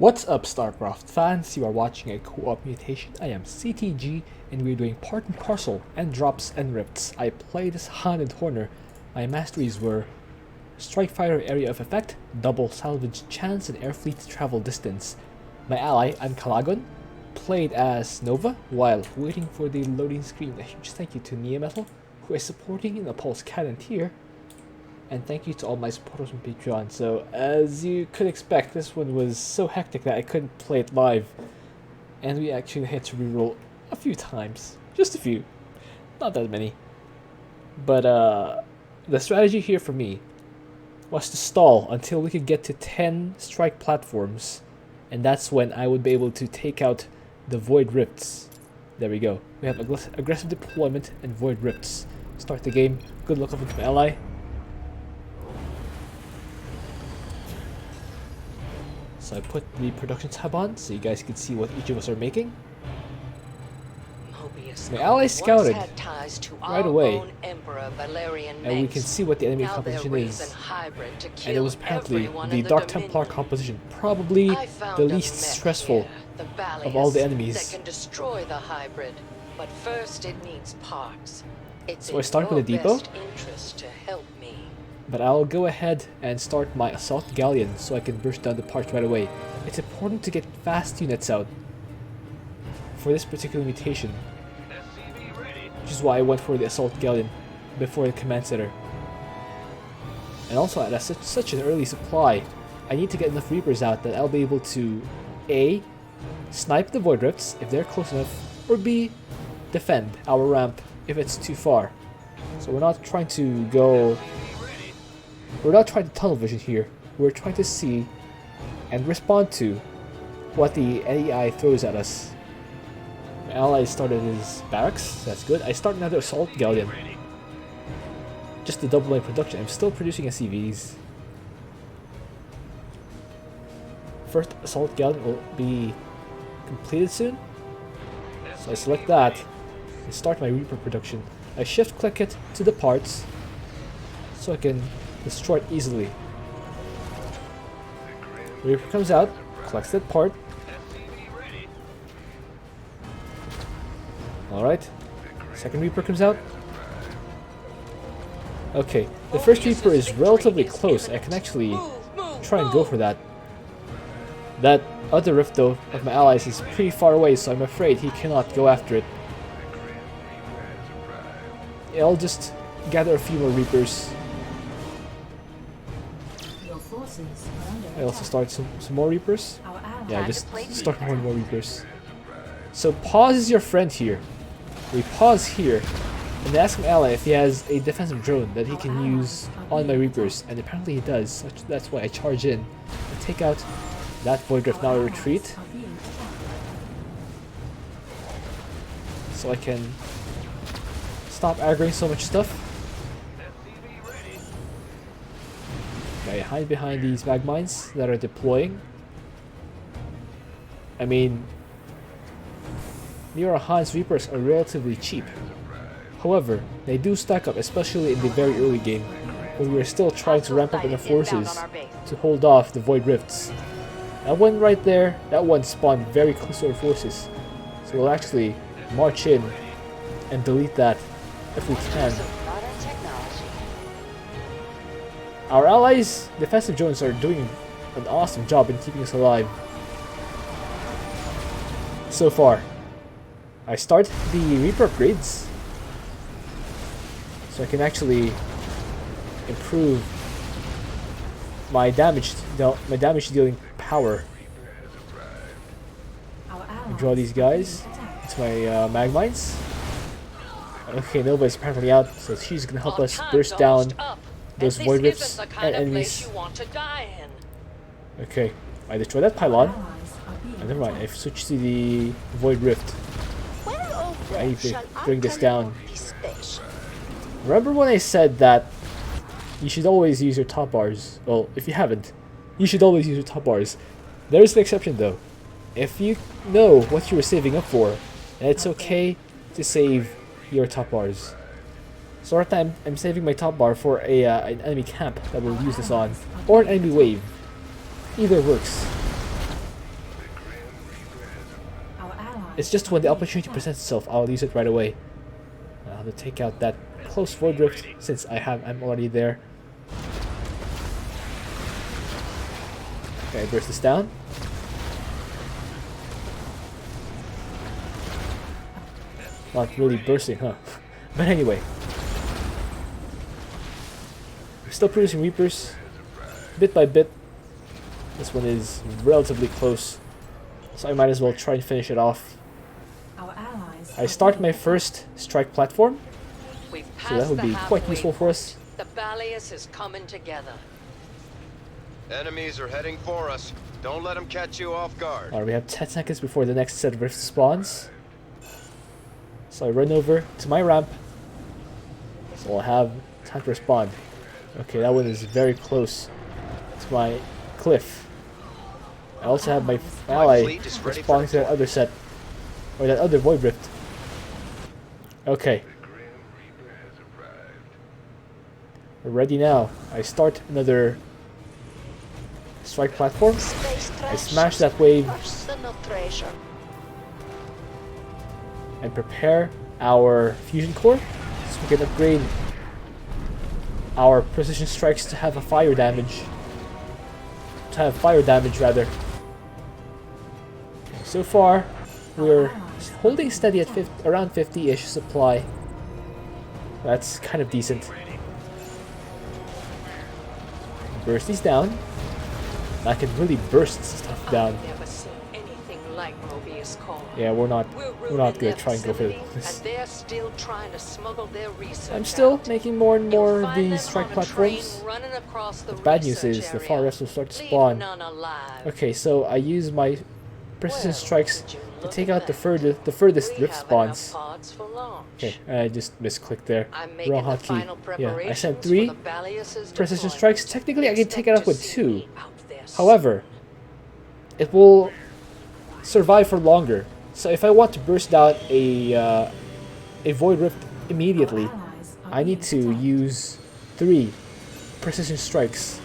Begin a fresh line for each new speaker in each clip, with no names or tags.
What's up, Starcraft fans? You are watching a co-op mutation. I am CTG, and we're doing part and parcel, and drops and rifts. I played as Han and Horner. My masteries were Strike Fighter Area of Effect, Double Salvage Chance, and Air Fleet Travel Distance. My ally, Ankalagon, played as Nova while waiting for the loading screen. A huge thank you to Metal, who is supporting in the Pulse Cannon tier. And thank you to all my supporters on Patreon. So, as you could expect, this one was so hectic that I couldn't play it live. And we actually had to reroll a few times. Just a few. Not that many. But, the strategy here for me was to stall until we could get to 10 strike platforms. And that's when I would be able to take out the Void Rifts. There we go. We have aggressive deployment and Void Rifts. Start the game. Good luck over to my ally. So I put the production tab on so you guys can see what each of us are making. My ally scouted right away, and we can see what the enemy composition is. And it was apparently the Dark Templar composition, probably the least stressful of all the enemies. So I start with a depot. But I'll go ahead and start my Assault Galleon so I can burst down the parts right away. It's important to get fast units out for this particular mutation, which is why I went for the Assault Galleon before the Command Center. And also at such an early supply, I need to get enough Reapers out that I'll be able to A. Snipe the Void Rifts if they're close enough, or B. Defend our ramp if it's too far. So we're not trying to go... We're not trying to tunnel vision here. We're trying to see and respond to what the NEI throws at us. My ally started his barracks. That's good. I start another Assault Galleon. Just to double my production. I'm still producing SCVs. First Assault Galleon will be completed soon. So I select that and start my Reaper production. I shift click it to the parts so I can destroy it easily. Reaper comes out, collects that part. Alright. Second Reaper comes out. Okay, the first Reaper is relatively close. I can actually try and go for that. That other Rift though of my allies is pretty far away, so I'm afraid he cannot go after it. I'll just gather a few more Reapers. I also start some more Reapers. Yeah, just start more Reapers. So pause is your friend here. We pause here and ask my ally if he has a defensive drone that he can use on my Reapers, and apparently he does. That's why I charge in and take out that Void Rift. Now I retreat, so I can stop aggroing so much stuff. I hide behind these mag mines that are deploying. I mean, Mira Han's Reapers are relatively cheap. However, they do stack up, especially in the very early game, when we are still trying to ramp up enough forces to hold off the Void Rifts. That one right there, that one spawned very close to our forces. So we'll actually march in and delete that if we can. Our allies' defensive drones are doing an awesome job in keeping us alive. So far. I start the Reaper upgrades so I can actually improve my damage dealing power. I draw these guys. It's my mag mines. Okay, Nova is apparently out, so she's gonna help us burst down those Void Rifts and enemies. Okay, I destroy that pylon. And never mind, I've switched to the Void Rift. I need to bring this down. Remember when I said that you should always use your top bars? Well, if you haven't, you should always use your top bars. There is an exception though. If you know what you were saving up for, then it's okay to save your top bars. So right now I'm saving my top bar for an enemy camp that will use this on, or an enemy wave. Either works. It's just when the opportunity presents itself, I'll use it right away. I'll have to take out that close void rift since I'm already there. Okay, burst this down. Not really bursting, huh? But anyway. We're still producing Reapers. Bit by bit. This one is relatively close. So I might as well try and finish it off. I start my first strike platform. So that would be quite useful for us.
The Balius is coming together.
Enemies are heading for us. Don't let them catch you off guard.
Alright, we have 10 seconds before the next set of rifts spawns. So I run over to my ramp. So I'll have time to respond. Okay, that one is very close to my cliff. I also have my ally responding to that other set. Or that other void rift. Okay. We're ready now. I start another strike platform. I smash that wave and prepare our fusion core so we can upgrade our precision strikes to have a fire damage. Rather. So far, we're holding steady at around 50-ish supply. That's kind of decent. Burst these down. I can really burst stuff down. Yeah, we're not gonna try and go for this. I'm still making more and more of these strike platforms. The bad news is the far rest will start to spawn. Okay, so I use my precision strikes to take out the furthest rift spawns. Okay, I just misclicked there. Wrong hotkey. Yeah, I sent 3 precision strikes. Technically, I can take it out with 2. However, it will survive for longer. So if I want to burst out a void rift immediately, I need to use 3 precision strikes.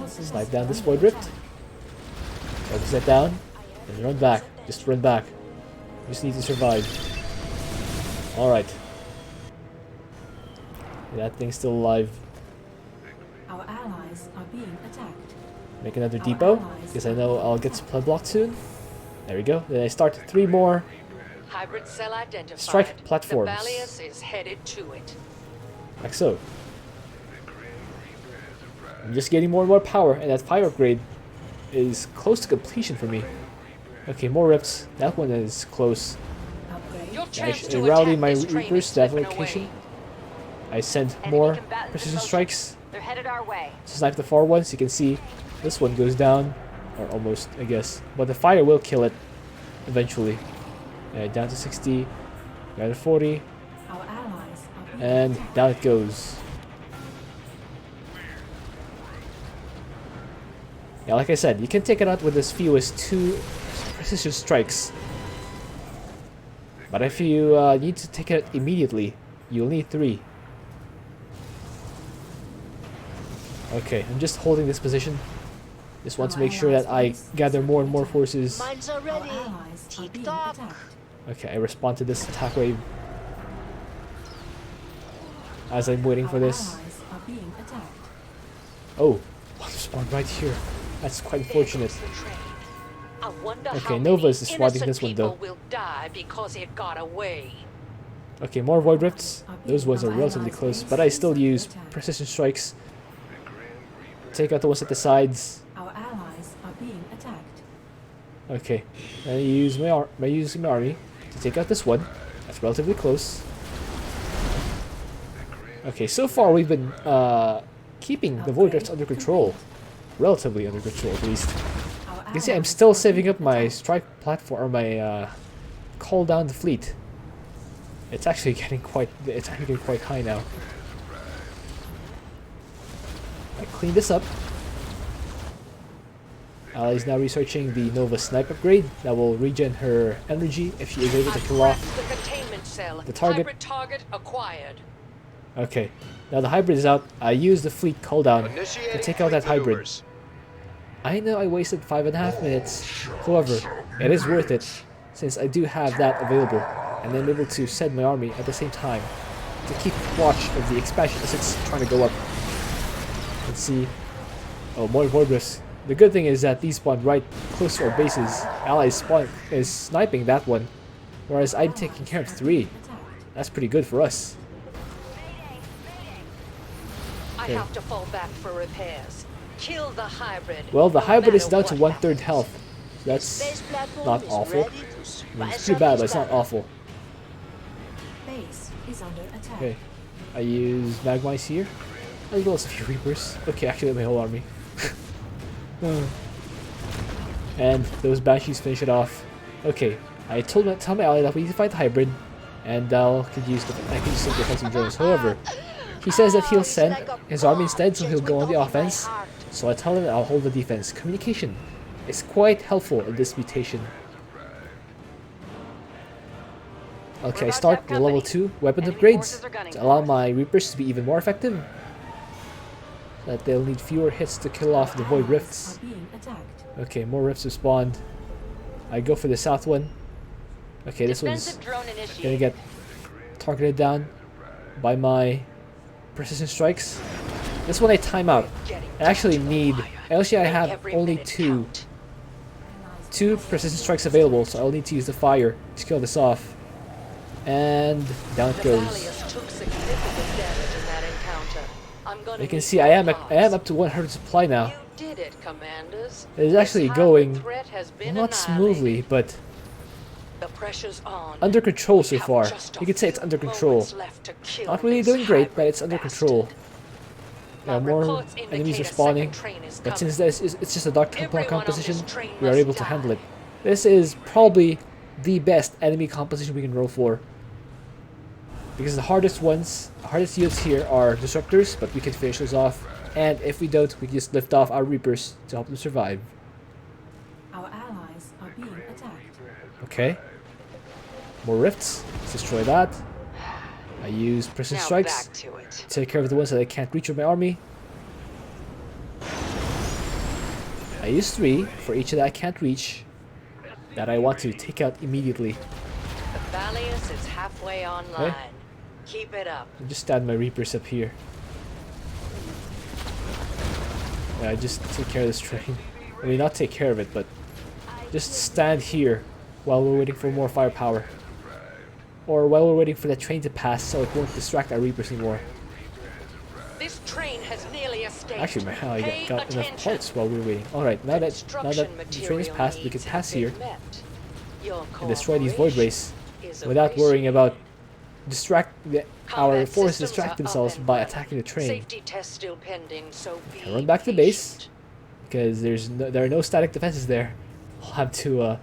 Snipe down this void rift. Focus that down and run back. Just run back. You just need to survive. Alright. That thing's still alive.
Our allies are being attacked.
Make another depot, because I know I'll get supply blocked soon. There we go. Then I start 3 more
hybrid cell identified.
strike platforms.
The Balius is headed to it.
Like so. I'm just getting more and more power, and that fire upgrade is close to completion for me. Okay, more rifts. That one is close. I rally my Reapers to that location. I send more precision strikes
They're headed our way.
to snipe the far ones. You can see this one goes down, or almost, I guess. But the fire will kill it eventually. Down to 60, down to 40, and down it goes. Yeah, like I said, you can take it out with as few as 2 precision strikes. But if you need to take it out immediately, you'll need 3. Okay, I'm just holding this position. Just want to make sure that I gather more and more forces.
Mines are ready. Tick-tock.
Okay, I respond to this attack wave. As I'm waiting for this. Oh, one spawned right here. That's quite unfortunate. Okay, Nova is swatting this one though.
Will die because it got away.
Okay, more void rifts. Those ones are relatively close, but I still use precision strikes. Take out the ones at the sides.
Our allies are being attacked.
Okay, then I use my army to take out this one. That's relatively close. Okay, so far we've been keeping the void rifts under control. Relatively under control, at least. You can see I'm still saving up my strike platform, or my call down the fleet. It's actually getting quite high now. I clean this up. Ally is now researching the Nova snipe upgrade that will regen her energy if she is able to kill off
the containment cell.
the target.
Hybrid target acquired.
Okay, now the hybrid is out. I use the fleet cooldown to take out that hybrid. I know I wasted 5.5 minutes. However, it is worth it since I do have that available, and I'm able to send my army at the same time to keep watch of the expansion as it's trying to go up. Let's see. Oh, more Voidrifts. The good thing is that these spawn right close to our bases. Allies spawn is sniping that one, whereas I'm taking care of 3. That's pretty good for us.
I
Okay.
have to fall back for repairs. Kill the hybrid.
Well, the
no
hybrid is
matter
down to
what
1/3
happens.
health. That's not awful. I mean, it's pretty bad, but it's not awful.
Base is under attack.
Okay, I use Magmice here, as well as a few Reapers. Okay, actually my whole army. And those Banshees finish it off. Okay, I tell my ally that we need to fight the hybrid, and I could use some defensive drones. However, he says that he'll send his army instead, so he'll go on the offense. So I tell him that I'll hold the defense. Communication is quite helpful in this mutation. Okay, I start the level 2 weapon upgrades to allow my Reapers to be even more effective. So that they'll need fewer hits to kill off the Void Rifts.
Are being attacked.
Okay, more Rifts have spawned. I go for the south one. Okay, this one's gonna get targeted down by my precision strikes. This one I time out. I actually need. Actually, I have only two precision strikes available, so I'll need to use the fire to kill this off. And down it goes.
Took significant damage in that encounter. I'm gonna
You can
need
see I am
parts.
up to 100 supply now.
You did it, commanders.
It is
This
actually
hybrid
going
threat has been
not smoothly, but
The pressure's on.
under control so
We have
far.
just a
You could say it's
few
under control.
moments left to kill
Not really
this
doing great, but
hybrid
it's under
bastard.
control. Yeah,
My
more
reports
enemies
indicate
are
a
spawning,
second train is
but
coming.
since it's just a Dark Templar
Everyone on
composition,
this train
we are
must
able to
die.
handle it. This is probably the best enemy composition we can roll for. Because the hardest units here are disruptors, but we can finish those off. And if we don't, we can just lift off our Reapers to help them survive.
Our allies are being attacked.
Okay. More rifts. Let's destroy that. I use precision
Now
strikes
back to it.
to take care of the ones that I can't reach with my army. I use 3 for each that I can't reach, that I want to take out immediately.
The Valius is halfway online. Keep it up.
I just stand my Reapers up here. Yeah, I just take care of this train. I mean, not take care of it, but just stand here while we're waiting for more firepower. Or while we're waiting for the train to pass so it won't distract our Reapers anymore.
This train has nearly escaped.
Actually, my hell, I
Pay
got enough
attention.
parts while we were waiting. Alright, now that
Construction
the train is passed, we can
material needs
pass
have
here
been met. Your
and destroy these Void Rays
cooperation is
without worrying about our
Combat
forces
systems
distract
are up
themselves
and
by
running.
attacking the train.
Safety test still pending, so be
I run back to base
patient.
because there are no static defenses there. I'll have to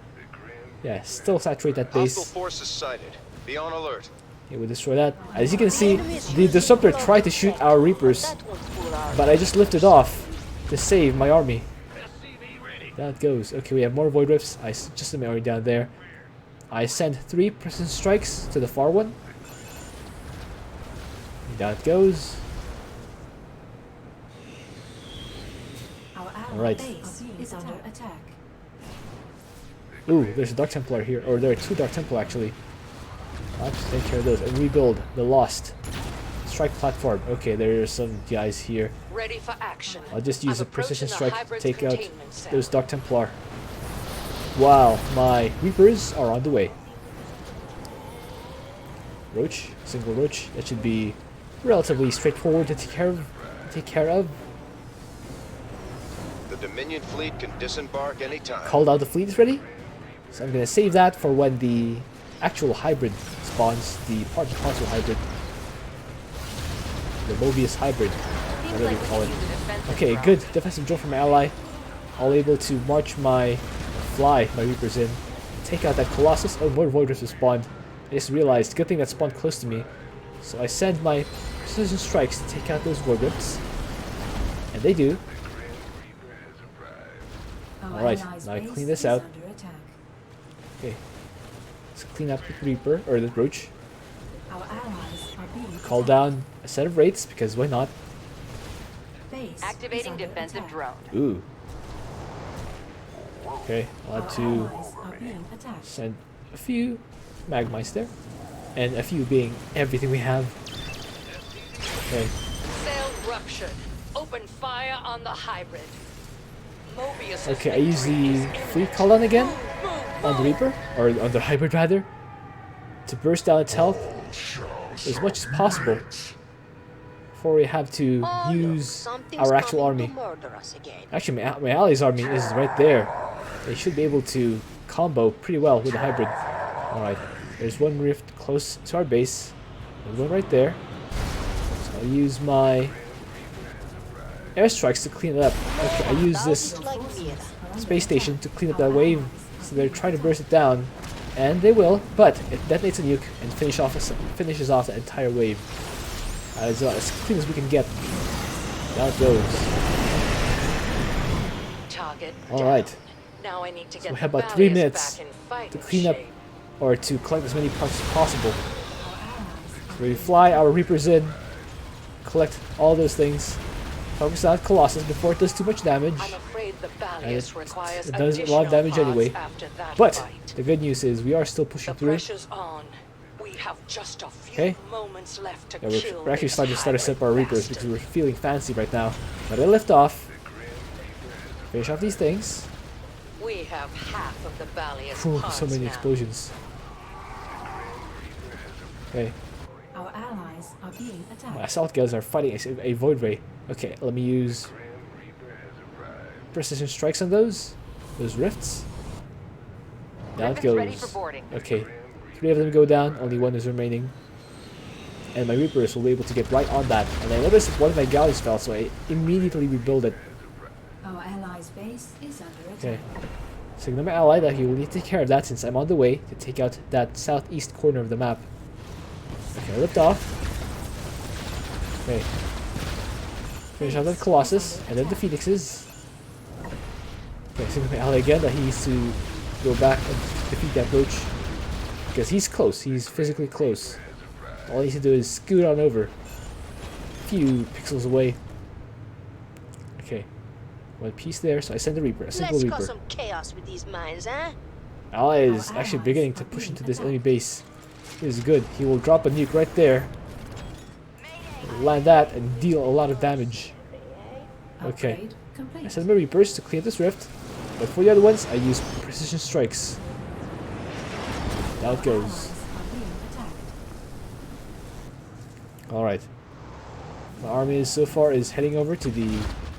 still saturate that
Hostile
base.
forces sighted. Be on alert.
Yeah, we destroy that. As you can see, the disruptor tried to shoot our Reapers, but I just lifted off to save my army. Down it goes. Okay, we have more Void Rifts. I just sent my army down there. I send 3 precision strikes to the far one. Down it goes.
Our ally
Alright.
base is under attack.
Ooh, there's a Dark Templar here. Or there are 2 Dark Templar actually. I'll have to take care of those and rebuild the lost strike platform. Okay, there are some guys here.
Ready for action.
I'll just use
I'm
a precision
approaching the
strike to
hybrid's
take out
containment cell.
those Dark Templar. While my Reapers are on the way. Roach, single Roach. That should be relatively straightforward to take care of.
The Dominion fleet can disembark anytime.
Called out the fleet is ready. So I'm gonna save that for when the actual hybrid spawns, the part and parcel hybrid. The Mobius hybrid, whatever you call it. Okay, good defensive drone from my ally. All able to march my Reapers in. Take out that Colossus. Oh, more Void Rifts have spawned. I just realized, good thing that spawned close to me. So I send my precision strikes to take out those Void Rifts. And they do.
Our
Alright,
allies'
now I
base
clean this
is
out.
under attack.
Okay. Let's clean up the Reaper, or the Roach.
Our allies are being
Call
attacked.
down a set of raids, because why not?
Base is
Activating
under
defensive
attack.
drone.
Ooh. Okay, I'll have to
Allies are being attacked.
send a few magmites there. And a few being everything we have. Okay,
Cell ruptured. Open fire on the hybrid. Mobius.
okay, I use the free cooldown again on the Reaper, or on the hybrid rather, to burst down its health as much as possible before we have to use our actual army. Actually, my allies' army is right there. They should be able to combo pretty well with the hybrid. Alright, there's one rift close to our base. There's one right there. So I'll use my airstrikes to clean it up. Okay, I use this space station to clean up that wave. So they're trying to burst it down. And they will, but it detonates a nuke and finishes off the entire wave. As clean as we can get. Down it goes.
Target.
Alright.
Now I need to
So
get
we have about 3
Valius
minutes
back in fighting
to clean up
shape.
or to collect as many parts as possible. So we fly our Reapers in, collect all those things, focus on Colossus before it does too much damage.
I'm afraid the
And
Valius requires
it does a lot of damage
additional
anyway.
parts after that
But
fight.
the good news is we are still pushing
The
through.
pressure's on. We have just a few
Okay.
moments left to
Yeah,
kill
we're actually
this
starting to start
hybrid
our Reapers
bastard.
because we're feeling fancy right now. But I lift off, finish off these things.
We have half of the Valius
Whew,
parts
so many
now.
explosions. Okay,
Our allies are being
my
attacked.
assault guys are fighting a void ray. Okay, let me use precision strikes on those rifts. Down it goes. Okay, 3 of them go down, only 1 is remaining. And my Reapers will be able to get right on that. And I noticed that one of my galleys fell, so I immediately rebuild it.
Our allies' base is under attack.
Okay. Signal my ally that he will need to take care of that since I'm on the way to take out that southeast corner of the map. Okay, lift off. Okay. Finish off that Colossus, and then the Phoenixes. Okay, signal my ally again that he needs to go back and defeat that roach. Because he's close, he's physically close. All he needs to do is scoot on over. A few pixels away. Okay. One piece there, so I send the Reaper, a single
Let's
Reaper.
cause some chaos with these mines, huh?
Ally is
Our
actually
allies
beginning to
are
push
being
into this
attacked.
enemy base. This is good. He will drop a nuke right there. Land that and deal a lot of damage. Okay.
Upgrade complete.
I send my Reapers to clear this rift. But for the other ones, I use precision strikes. Down it goes.
Allies are being attacked.
Alright. My army is so far is heading over to the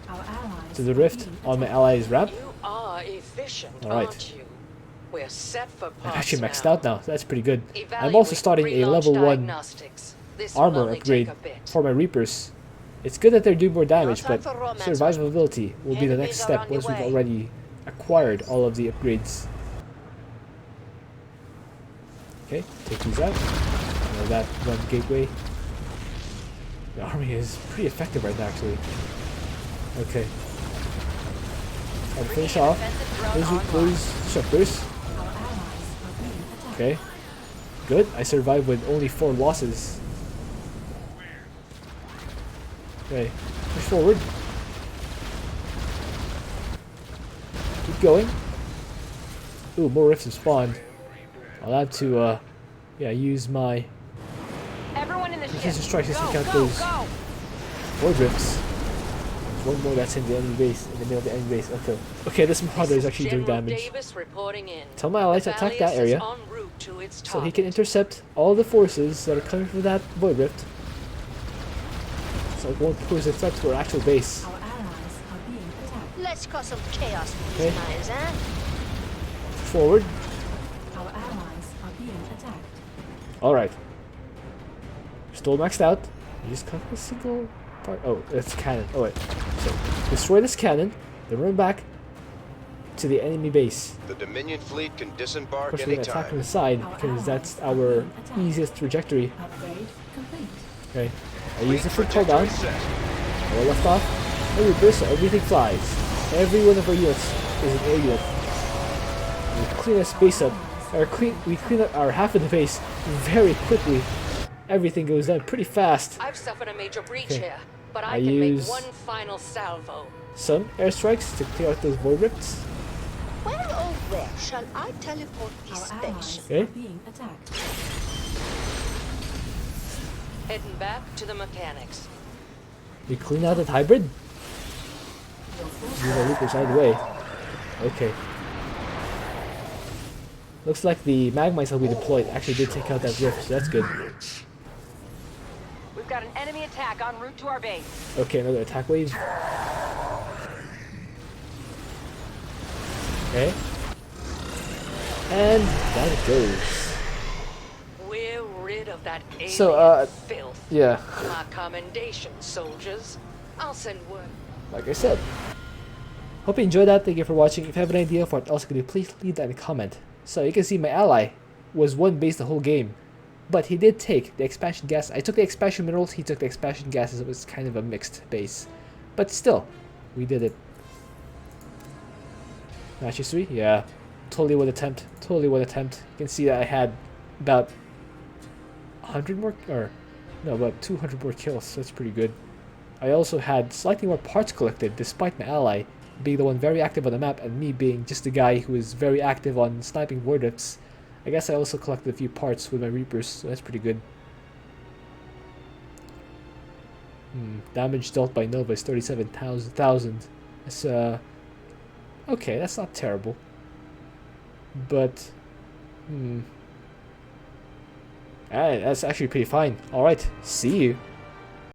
Our allies
to the
are
rift
being
on my
attacked.
allies' ramp.
You are efficient,
All right.
aren't you? We're set for
I'm
parts
actually maxed
now.
out now. That's pretty good. I'm
Evaluate
also starting a
relaunch
level 1
diagnostics. This will
armor
only
upgrade
take a bit.
for my Reapers. It's good that they're doing more damage,
time
but
for romance,
survivability will be the
Enemies
next
are
step
on your
once we've
way.
already acquired all of the upgrades. Okay, take these out. That one gateway. The army is pretty effective right now, actually. Okay. I'll finish off those disruptors.
Our allies are being attacked.
Okay. Good. I survived with only 4 losses. Okay. Push forward. Keep going. Ooh, more rifts have spawned. I'll have to, yeah, use my
Everyone in the
precision strikes to take out those void rifts. There's one more that's in the enemy base, in the middle of the enemy base. Okay. Okay, this Marauder is actually doing
General
damage.
Davis reporting in.
Tell my allies to attack that
Valius is
area,
en route to its
so he can
target.
intercept all the forces that are coming from that void rift. So it won't pose a threat to our actual base.
Our allies are being attacked.
Let's cause some chaos with
Okay.
these mines, huh?
Forward.
Our allies are being attacked.
Alright. Still maxed out. You just cut a single part. Oh, it's cannon. Oh, wait. So, destroy this cannon, then run back to the enemy base.
The Dominion fleet can
Of
disembark
course, we're going to attack from
anytime.
the side
Our
because that's
allies are
our
being attacked.
easiest trajectory.
Upgrade complete.
Okay. I use the free
Trajectory
cooldown.
set.
All left off. And reverse, so everything flies. Every one of our units is an air unit. We clean this base up. We clean up our half of the base very quickly. Everything goes down pretty fast.
I've suffered a major breach
Okay.
here, but
I
I can make
use-
one final salvo.
Some airstrikes to clear out those void rifts.
Where are Where shall I teleport this
Our allies
spaceship?
Okay.
are being attacked.
Heading back to the mechanics.
We clean out that hybrid?
Your forces
Move our loopers out of the way. Okay. Looks like the magmites that we deployed actually did take out that rift, so that's good.
We've got an enemy attack en route to our base.
Okay, another attack wave. Okay. And down it goes.
We're rid of that alien
So,
filth.
Yeah,
My commendations, soldiers. I'll send word.
like I said. Hope you enjoyed that. Thank you for watching. If you have an idea of what else I could do, please leave that in a comment. So you can see my ally was one base the whole game. But he did take the expansion gas. I took the expansion minerals, he took the expansion gases. It was kind of a mixed base. But still, we did it. Matches 3? Yeah. Totally would attempt. Totally would attempt. You can see that I had about 100 more, or no, about 200 more kills. So that's pretty good. I also had slightly more parts collected, despite my ally being the one very active on the map and me being just the guy who is very active on sniping void rifts. I guess I also collected a few parts with my Reapers, so that's pretty good. Damage dealt by Nova is 37,000. That's, okay, that's not terrible. But, that's actually pretty fine. Alright, see you.